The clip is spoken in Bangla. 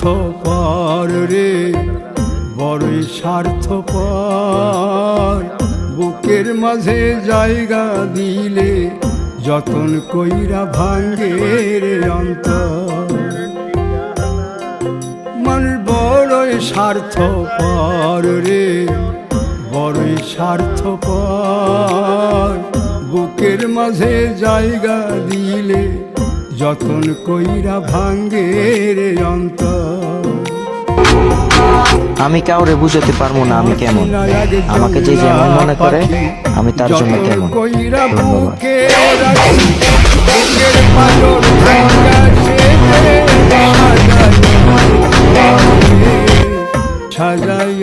স্বার্থপর রে, বড়ই স্বার্থপর। বুকের মাঝে জায়গা দিলে যতন কইরা ভাঙ্গে রে অন্তর। মানুষ বড়ই স্বার্থপর রে, বড়ই স্বার্থপর। বুকের মাঝে জায়গা দিলে যতন কইরা ভাঙ্গে রে অন্তর। আমি কাউরে বুঝাতে পারবো না আমি কেমন, আমাকে যে যেমন মনে করে আমি তার জন্য তেমন। ধন্যবাদ। সাজাই